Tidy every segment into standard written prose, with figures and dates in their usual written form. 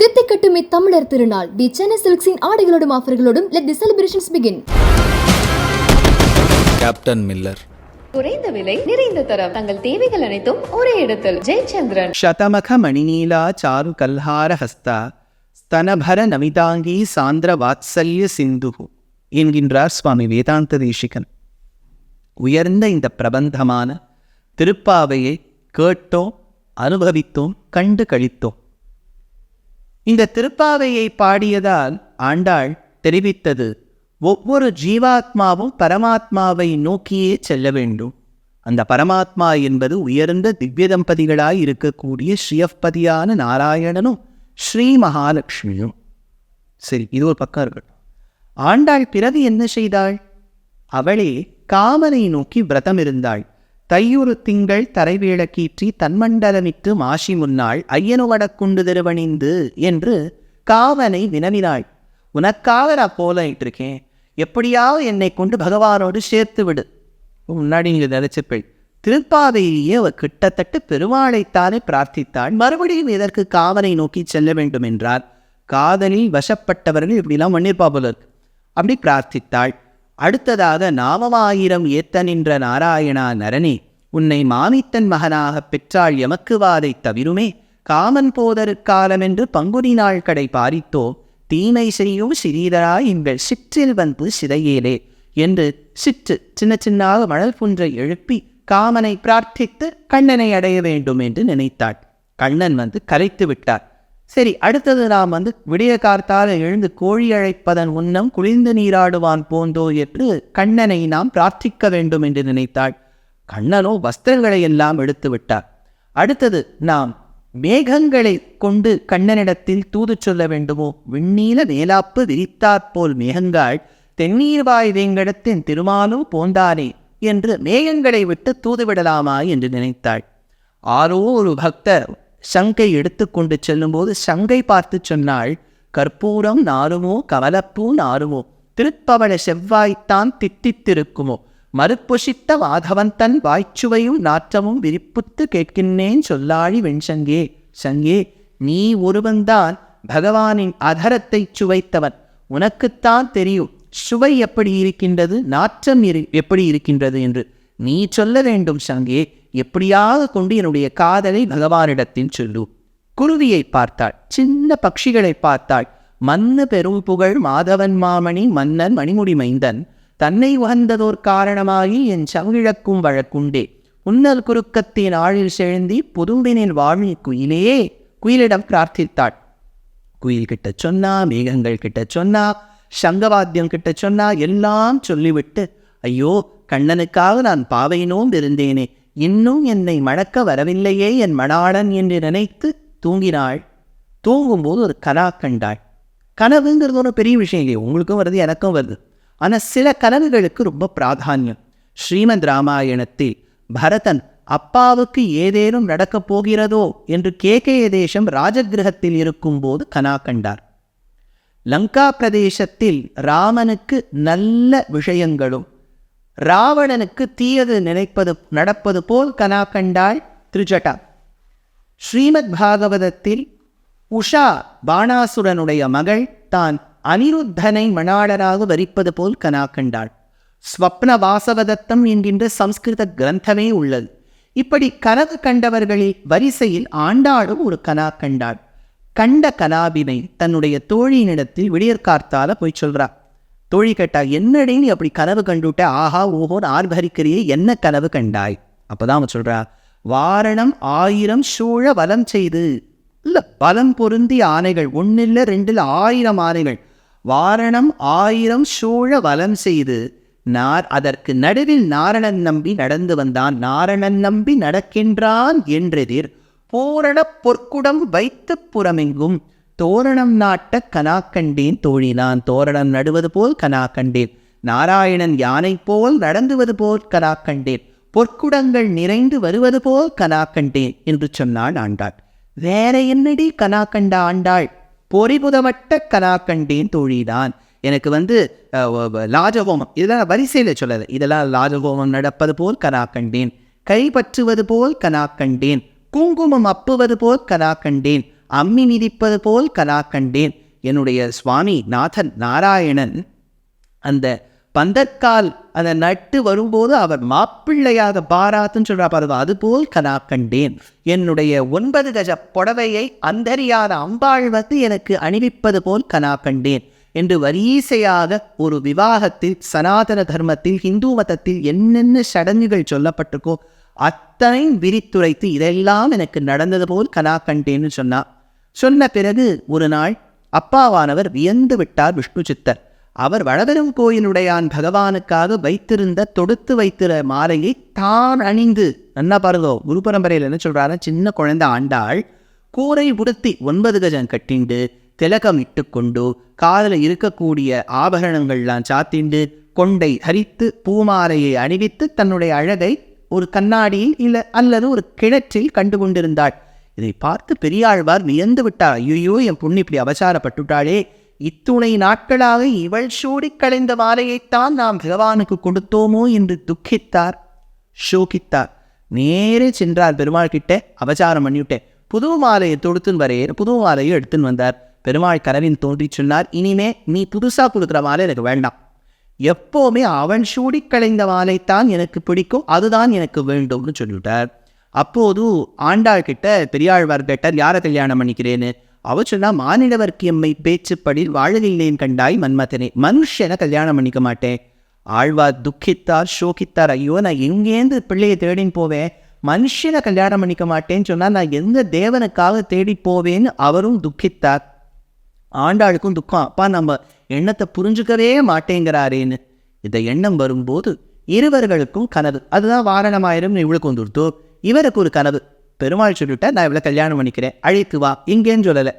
தித்திக்கட்டுமே தமிழர் திருநாள் தி சென்னை சில்க்ஸின் ஆடைகளோடும் ஆஃபர்களோடும் let the celebrations begin. Captain Miller. குறைந்த விலை நிறைந்த தரம், தங்கள் தேவைகள் அனைத்தும் ஒரே இடத்தில். ஜெயச்சந்திரன். சதமக மணிநீலா சாரு கல்ஹார ஹஸ்தா ஸ்தனபர நமிதாங்கி சாந்திர வாத்சல்ய சிந்து என்கின்றார் சுவாமி வேதாந்த தேசிகன். உயர்ந்த இந்த பிரபந்தமான திருப்பாவையை கேட்டோம், அனுபவித்தோம், கண்டு கழித்தோம். இந்த திருப்பாவையை பாடியதால் ஆண்டாள் தெரிவித்தது, ஒவ்வொரு ஜீவாத்மாவும் பரமாத்மாவை நோக்கியே செல்ல வேண்டும். அந்த பரமாத்மா என்பது உயர்ந்த திவ்ய தம்பதிகளாய் இருக்கக்கூடிய ஸ்ரீயப்பதியான நாராயணனும் ஸ்ரீ மகாலட்சுமியும். சரி, இது ஒரு பக்கம் இருக்கட்டும். ஆண்டாள் பிறகு என்ன செய்தாள்? அவளே காமனை நோக்கி விரதம் இருந்தாள். தையுறு திங்கள் தரைவேளக்கீற்றி தன்மண்டலமிட்டு மாசி முன்னாள் ஐயனு வடக்குண்டு திருவணிந்து என்று காவனை வினவினாள். உனக்காக நான் போலிட்டு இருக்கேன், எப்படியாவது என்னை கொண்டு பகவானோடு சேர்த்து விடு. முன்னாடி நீங்கள் நினைச்சப்பள் திருப்பாவையே அவர் கிட்டத்தட்ட பெருமாளைத்தானே பிரார்த்தித்தாள். மறுபடியும் இதற்கு காவனை நோக்கி செல்ல வேண்டும் என்றார். காதலில் வசப்பட்டவர்கள் இப்படிலாம் மன்னிப்பா போல இருக்கு. அப்படி பிரார்த்தித்தாள். அடுத்ததாக நாமமாயிரம் ஏத்த நின்ற நாராயணா நரனே, உன்னை மாமித்தன் மகனாக பெற்றாள் எமக்கு வாதை தவிருமே, காமன் போதற்காலம் என்று பங்குனி நாள் கடை பாரித்தோ, தீமை செய்யும் சிறீதரா எங்கள் சிற்றில் வந்து சிறையேலே என்று சிற்று சின்ன சின்னாக மணல் புன்றை எழுப்பி காமனை பிரார்த்தித்து கண்ணனை அடைய வேண்டும் என்று நினைத்தாள். கண்ணன் கரைத்து விட்டார். சரி, அடுத்தது நாம் விடிய கார்த்தால எழுந்து கோழி அழைப்பதன் முன்னம் குளிர்ந்து நீராடுவான் போந்தோ என்று கண்ணனை நாம் பிரார்த்திக்க வேண்டும் என்று நினைத்தாள். கண்ணனோ வஸ்திரங்களை எல்லாம் எடுத்து விட்டார். அடுத்தது நாம் மேகங்களை கொண்டு கண்ணனிடத்தில் தூது சொல்ல வேண்டுமோ? விண்ணீல வேலாப்பு விரித்தாற்போல் மேகங்கள் தென்னீர்வாய் வேங்கடத்தின் திருமாலோ போந்தானே என்று மேகங்களை விட்டு தூதுவிடலாமா என்று நினைத்தாள். ஆரோ ஒரு பக்தர் சங்கை எடுத்து கொண்டு செல்லும்போது சங்கை பார்த்து சொன்னாள், கற்பூரம் நாருமோ கமலப்பூ நாருமோ, திருப்பவள செவ்வாய்த்தான் தித்தித்திருக்குமோ, மறுப்பொசித்த மாதவன்தன் வாய்ச்சுவையும் நாற்றமும் விரிப்புத்து கேட்கின்றேன் சொல்லாழி வெண்சங்கே. சங்கே, நீ ஒருவன்தான் பகவானின் அதரத்தை சுவைத்தவன், உனக்குத்தான் தெரியும் சுவை எப்படி இருக்கின்றது, நாற்றம் எப்படி இருக்கின்றது என்று நீ சொல்ல வேண்டும் சங்கே. எப்படியாக கொண்டு என்னுடைய காதலை பகவானிடத்தில் சொல்லு. குருவியை பார்த்தாள், சின்ன பட்சிகளை பார்த்தாள். மன்னு பெரும் புகழ் மாதவன் மாமணி மன்னன் மணிமுடி மைந்தன் தன்னை உகந்ததோர் காரணமாகி என் சங்கிழக்கும் வழக்குண்டே, உன்னல் குறுக்கத்தின் ஆழில் செழுந்தி புதும்பினில் வாழி குயிலே. குயிலிடம் பிரார்த்தித்தாள். குயில் கிட்ட சொன்னா, மேகங்கள் கிட்ட சொன்னா, சங்கவாத்தியம் கிட்ட சொன்னா, எல்லாம் சொல்லிவிட்டு, ஐயோ கண்ணனுக்காக நான் பாவை நோம்பு இருந்தேனே, இன்னும் என்னை மணக்க வரவில்லையே என் மணாளன் என்று நினைத்து தூங்கினாள். தூங்கும்போது ஒரு கனா கண்டாள். கனவுங்கிறது ஒரு பெரிய விஷயம் இல்லை, உங்களுக்கும் வருது எனக்கும் வருது. ஆனால் சில கனவுகளுக்கு ரொம்ப பிராதானியம். ஸ்ரீமத் ராமாயணத்தில் பரதன் அப்பாவுக்கு ஏதேனும் நடக்கப் போகிறதோ என்று கேகய தேசம் ராஜகிரகத்தில் இருக்கும்போது கனா கண்டார். லங்கா பிரதேசத்தில் ராமனுக்கு நல்ல விஷயங்களும் ராவணனுக்கு தீயது நடப்பது போல் கனா கண்டாள் திருஜட்டா. ஸ்ரீமத் பாகவதத்தில் உஷா பாணாசுரனுடைய மகள் தான் அனிருத்தனை மணாளராக வரிப்பது போல் கனா கண்டாள். ஸ்வப்ன வாசவதத்தம் என்கின்ற சம்ஸ்கிருத கிரந்தமே உள்ளது. இப்படி கனவு கண்டவர்களில் வரிசையில் ஆண்டாளும் ஒரு கனா கண்டாள். கண்ட கனாபினை தன்னுடைய தோழியினிடத்தில் விடியற்கார்த்தால போய் சொல்றா. தோழி கேட்டா, என்னடி நீ அப்படி கனவு கண்டுட்ட, ஆஹா ஓஹோன்னு ஆர்ப்பரிக்கிறியே, என்ன கனவு கண்டாய்? அப்போதான் அவன் சொல்றா, வாரணம் 1000 சூழ வலம் செய்து, இல்லை பலம் பொருந்திய ஆனைகள், 1 இல்லை 2 இல்லை 1000 ஆனைகள், வாரணம் 1000 சூழ வலம் செய்து அதற்கு நடுவில் நாரணன் நம்பி நடந்து வந்தான். நாரணன் நம்பி நடக்கின்றான் என்றெதிர் பூரண பொற்குடம் வைத்து புறமெங்கும் தோரணம் நாட்ட கனா கண்டேன் தோழி. நான் தோரணம் நடுவது போல் கனா கண்டேன். நாராயணன் யானை போல் நடந்துவது போல் கனா கண்டேன். பொற்குடங்கள் நிறைந்து வருவது போல் கனா கண்டேன் என்று சொன்னாள் ஆண்டாள். வேற என்னடி கனா கண்ட ஆண்டாள்? பொறிபுதமட்ட கனா கண்டேன் தோழிதான். எனக்கு லாஜகோமம், இதெல்லாம் வரிசையில் சொல்லலை, இதெல்லாம் லாஜகோமம் நடப்பது போல் கனா கண்டேன், கைப்பற்றுவது போல் கனா கண்டேன், குங்குமம் அப்புவது போல் கனா கண்டேன், அம்மி மிதிப்பது போல் கனா கண்டேன். என்னுடைய சுவாமி நாதன் நாராயணன் அந்த பந்தற்கால் அதை நட்டு வரும்போது அவர் மாப்பிள்ளையாக பாராத்துன்னு சொல்றா பாருங்க, அதுபோல் கனா கண்டேன். என்னுடைய 9 கஜ புடவையை அந்தரியாத அம்பாள் வந்து எனக்கு அணிவிப்பது போல் கனா கண்டேன் என்று வரிசையாக ஒரு விவாகத்தில் சனாதன தர்மத்தில் இந்து மதத்தில் என்னென்ன சடங்குகள் சொல்லப்பட்டிருக்கோ அத்தனை விரித்துரைத்து இதெல்லாம் எனக்கு நடந்தது போல் கனா கண்டேன்னு சொன்ன பிறகு ஒரு நாள் அப்பாவானவர் வியந்து விட்டார் விஷ்ணு சித்தர். அவர் வடபெரும் கோயிலுடையான் பகவானுக்காக தொடுத்து வைத்திருந்த மாலையை தான் அணிந்து, நல்லா பாருங்க, குரு பரம்பரையில் என்ன சொல்றாரு, சின்ன குழந்தை ஆண்டாள் கூரை உடுத்தி 9 கஜம் கட்டிண்டு திலகம் இட்டு கொண்டு காதில் இருக்கக்கூடிய ஆபரணங்கள்லாம் சாத்திண்டு கொண்டை ஹரித்து பூமாலையை அணிவித்து தன்னுடைய அழகை ஒரு கண்ணாடியில் அல்லது ஒரு கிணற்றில் கண்டு கொண்டிருந்தாள். இதை பார்த்து பெரியாழ்வார் வியந்து விட்டார். ஐயோ, என் பொண்ணு இப்படி அபசாரப்பட்டுட்டாளே, இத்துணை நாட்களாக இவள் சூடி களைந்த மாலையைத்தான் நாம் பகவானுக்கு கொடுத்தோமோ என்று துக்கித்தார், சோகித்தார். நேரே சென்றார் பெருமாள் கிட்ட, அபசாரம் பண்ணிவிட்டேன், புது மாலையை தொடுத்துன்னு வரையேன். புது மாலையை எடுத்துன்னு வந்தார். பெருமாள் கனவின் தோன்றி சொன்னார், இனிமே நீ புதுசாக கொடுக்குற மாலை எனக்கு வேண்டாம், எப்போவுமே அவன் சூடி களைந்த மாலைத்தான் எனக்கு பிடிக்கும், அதுதான் எனக்கு வேண்டும்னு சொல்லிவிட்டார். அப்போது ஆண்டாள் கிட்ட பெரியாழ்வார் கேட்டார், யாரை கல்யாணம் பண்ணிக்கிறேன்னு. அவ சொன்னா, மானிடவர்க்கு எம்மை பேச்சுப்படி வாழவில்லைன்னு கண்டாய் மன்மதனே, மனுஷனை கல்யாணம் பண்ணிக்க மாட்டேன். ஆழ்வார் துக்கித்தார், சோகித்தார். ஐயோ, நான் எங்கேருந்து பிள்ளையை தேடின்னு போவேன், மனுஷனை கல்யாணம் பண்ணிக்க மாட்டேன்னு சொன்னால் நான் எந்த தேவனுக்காக தேடி போவேன்னு அவரும் துக்கித்தார். ஆண்டாளுக்கும் துக்கம், அப்பா நம்ம எண்ணத்தை புரிஞ்சுக்கவே மாட்டேங்கிறாரேன்னு. இந்த எண்ணம் வரும்போது இருவர்களுக்கும் கனவு. அதுதான் வாரணமாயிரம் இவளுக்கு வந்துடுத்தோ, இவருக்கு ஒரு கனவு. பெருமாள் சொல்லிவிட்டா, நான் இவளை கல்யாணம் பண்ணிக்கிறேன், அழைத்து வா, இங்கேன்னு சொல்லலை.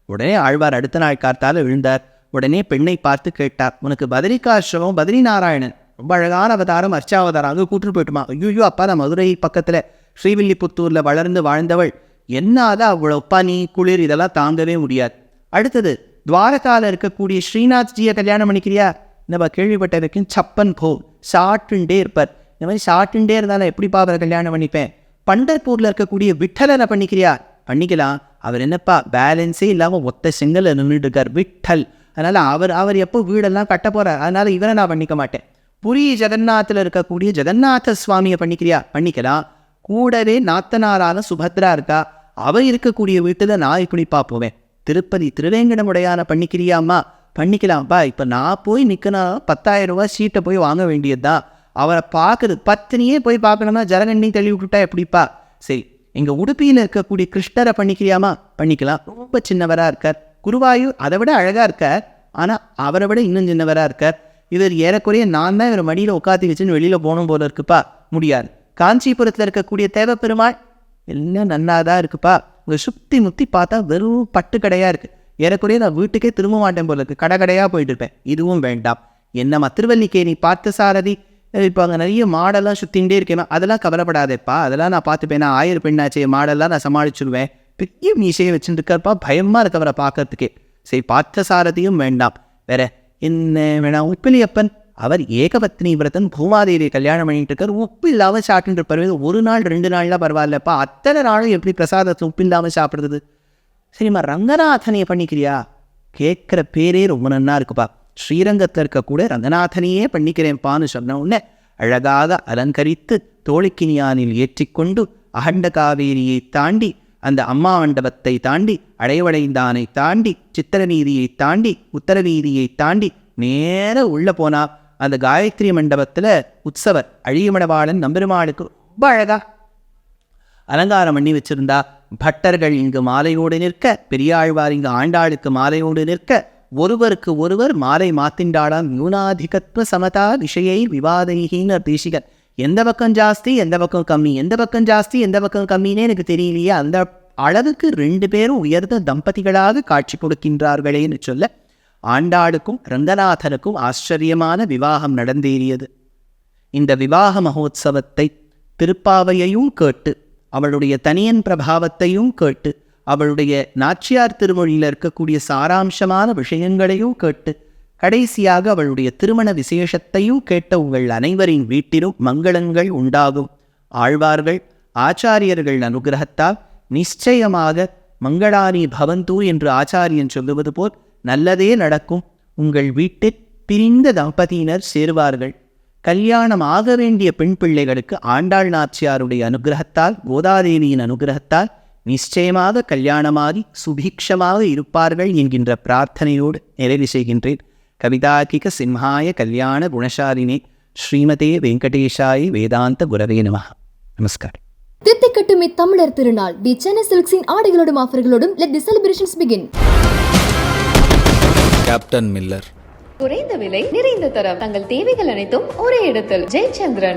உடனே ஆழ்வார் அடுத்த நாள் காத்தால விழுந்தார். உடனே பெண்ணை பார்த்து கேட்டார், உனக்கு பதரிகாசிரமம் பத்ரி நாராயணன் ரொம்ப அழகான அவதாரம், அர்ச்சாவதாரம், அங்கே கூட்டு போயிட்டுமா? ஐயோ அப்பா, நான் மதுரை பக்கத்தில் ஸ்ரீவில்லிபுத்தூரில் வளர்ந்து வாழ்ந்தவள், என்னாத அவ்வளோ பனி குளிர் இதெல்லாம் தாங்கவே முடியாது. அடுத்தது துவாரகாவில் இருக்கக்கூடிய ஸ்ரீநாத்ஜியை கல்யாணம் பண்ணிக்கிறியா? நம்ம கேள்விப்பட்ட வரைக்கும் சப்பன் போ சாட்டுண்டே இருப்பார். இந்த மாதிரி சாட்டுண்டே இருந்தாலும் எப்படிப்பா அவரை கல்யாணம் பண்ணிப்பேன்? பண்டர்பூரில் இருக்கக்கூடிய விட்டலனை பண்ணிக்கிறியா? பண்ணிக்கலாம். அவர் என்னப்பா பேலன்ஸே இல்லாமல் ஒத்த செங்கல் நின்றுட்டு இருக்கார், விட்டல். அதனால் அவர் எப்போ வீடெல்லாம் கட்ட போகிறார், அதனால் இவரை நான் பண்ணிக்க மாட்டேன். புரி ஜெகநாத்தில் இருக்கக்கூடிய ஜெகநாத சுவாமியை பண்ணிக்கிறியா? பண்ணிக்கலாம். கூடவே நாத்தனாரான சுபத்ரா இருக்கா, அவ இருக்கக்கூடிய வீட்டில் நான் இப்படிப்பா போவேன். திருப்பதி திருவேங்கடமுடையான பண்ணிக்கிறியாம்மா? பண்ணிக்கலாம்ப்பா. இப்போ நான் போய் நிற்கணும், 10,000 ரூபாய் சீட்டை போய் வாங்க வேண்டியது தான். அவரை பார்க்குறது பத்தினியே போய் பார்க்கணும்னா ஜலகண்ணி தள்ளி விட்டுட்டா எப்படிப்பா? சரி, எங்கள் உடுப்பியில் இருக்கக்கூடிய கிருஷ்ணரை பண்ணிக்கிறியாமா? பண்ணிக்கலாம். ரொம்ப சின்னவராக இருக்கார். குருவாயூர் அதை விட அழகாக இருக்கார், ஆனால் அவரை விட இன்னும் சின்னவராக இருக்கார். இவர் ஏறக்குறைய நான் தான் இவர் மடியில் உட்காந்து வச்சுன்னு வெளியில் போகணும் போல இருக்குப்பா, முடியாது. காஞ்சிபுரத்தில் இருக்கக்கூடிய தேவப்பெருமாள் எல்லாம் நன்னாதான் இருக்குப்பா, உங்களை சுற்றி முற்றி பார்த்தா வெறும் பட்டு கடையாக இருக்குது, ஏறக்குறைய நான் வீட்டுக்கே திரும்ப மாட்டேன் போல இருக்குது, கடையாக போயிட்டு இருப்பேன். இதுவும் வேண்டாம். என்னம்மா திருவல்லிக்கேணி பார்த்த சாரதி, இப்போ அங்கே நிறைய மாடெல்லாம் சுற்றிகிட்டே இருக்கேன், அதெல்லாம் கவலைப்படாதேப்பா, அதெல்லாம் நான் பார்த்துப்பேன், நான் 1000 பெண்ணாச்சே, மாடெல்லாம் நான் சமாளிச்சுடுவேன். பெரிய மீசையை வச்சுட்டு இருக்காருப்பா, பயமாக இருக்கவரை பார்க்கறதுக்கே. சரி, பார்த்த சாரதியும் வேண்டாம். வேற என்ன வேணாம்? உப்பிலியப்பன், அவர் ஏகபத்னி விரதன், பூமாதேவியை கல்யாணம் பண்ணிட்டு இருக்கார், உப்பு இல்லாமல் சாப்பிட்டு இருப்பார். ஒரு நாள் 2 நாள்லாம் பரவாயில்லப்பா, அத்தனை நாளும் எப்படி பிரசாதத்தை உப்பு இல்லாமல் சாப்பிட்றது? சரிம்மா, ரங்கநாதனையை பண்ணிக்கிறியா? கேட்குற பேரே ரொம்ப நன்னா இருக்குப்பா. ஸ்ரீரங்கத்தில் இருக்கக்கூட ரங்கநாதனையே பண்ணிக்கிறேன்ப்பான்னு சொன்ன உடனே அழகாக அலங்கரித்து தோழிக்கினியானில் ஏற்றிக்கொண்டு அகண்ட காவேரியை தாண்டி, அந்த அம்மா மண்டபத்தை தாண்டி, அடைவடைந்தானை தாண்டி, சித்திரவீதியை தாண்டி, உத்தரவீதியை தாண்டி நேர உள்ள போனா அந்த காயத்ரி மண்டபத்தில் உற்சவர் அழியமடவாளன் நம்பெருமாளுக்கு ரொம்ப அழகா அலங்காரம் பண்ணி வச்சிருந்தா. பட்டர்கள் இங்கு மாலையோடு நிற்க, பெரியாழ்வார் இங்கு ஆண்டாளுக்கு மாலையோடு நிற்க, ஒருவருக்கு ஒருவர் மாலை மாத்திண்டாளாம். யூனாதிகத்வ சமதா விஷயை விவாதைகின்னு தேசிகன். எந்த பக்கம் ஜாஸ்தி எந்த பக்கம் கம்மி, எந்த பக்கம் ஜாஸ்தி எந்த பக்கம் கம்மின்னே எனக்கு தெரியலையே, அந்த அளவுக்கு 2 பேரும் உயர்ந்த தம்பதிகளாக காட்சி கொடுக்கின்றார்களேன்னு சொல்ல, ஆண்டாளுக்கும் ரங்கநாதனுக்கும் ஆச்சரியமான விவாகம் நடந்தேறியது. இந்த விவாக மகோத்சவத்தை திருப்பாவையையும் கேட்டு, அவளுடைய தனியன் பிரபாவத்தையும் கேட்டு, அவளுடைய நாச்சியார் திருமொழியில் இருக்கக்கூடிய சாராம்சமான விஷயங்களையும் கேட்டு, கடைசியாக அவளுடைய திருமண விசேஷத்தையும் கேட்ட உங்கள் அனைவரின் வீட்டிலும் மங்களங்கள் உண்டாகும். ஆழ்வார்கள் ஆச்சாரியர்கள் அனுகிரகத்தால் நிச்சயமாக மங்களானி பவந்து என்று ஆச்சாரியன் சொல்லுவது போல் நல்லதே நடக்கும். உங்கள் வீட்டில் பிரிந்த தம்பதியினர் சேருவார்கள். கல்யாணம் ஆக வேண்டிய பெண் பிள்ளைகளுக்கு ஆண்டாள் நாச்சியாருடைய அனுகிரகத்தால், கோதாதேவியின் அனுகிரகத்தால் நிச்சயமாக கல்யாணமாகி சுபீக்ஷமாக இருப்பார்கள் என்கின்ற பிரார்த்தனையோடு நிறைவு செய்கின்றேன். கவிதார்க்கிக சிம்ஹாய கல்யாண குணசாலினே ஸ்ரீமதே வெங்கடேஷாய வேதாந்த குரவே நமः. நமஸ்காரம். தித்திக்கட்டும் இத்தமிழர் திருநாள் தி சென்னை சில்க்ஸின் ஆடைகளோடும் ஆஃபர்களோடும் let the celebrations begin. Captain Miller. குறைந்த விலை, நிறைந்த தரம், தங்கள் தேவைகள் அனைத்தும் ஒரே இடத்தில். ஜெயச்சந்திரன்.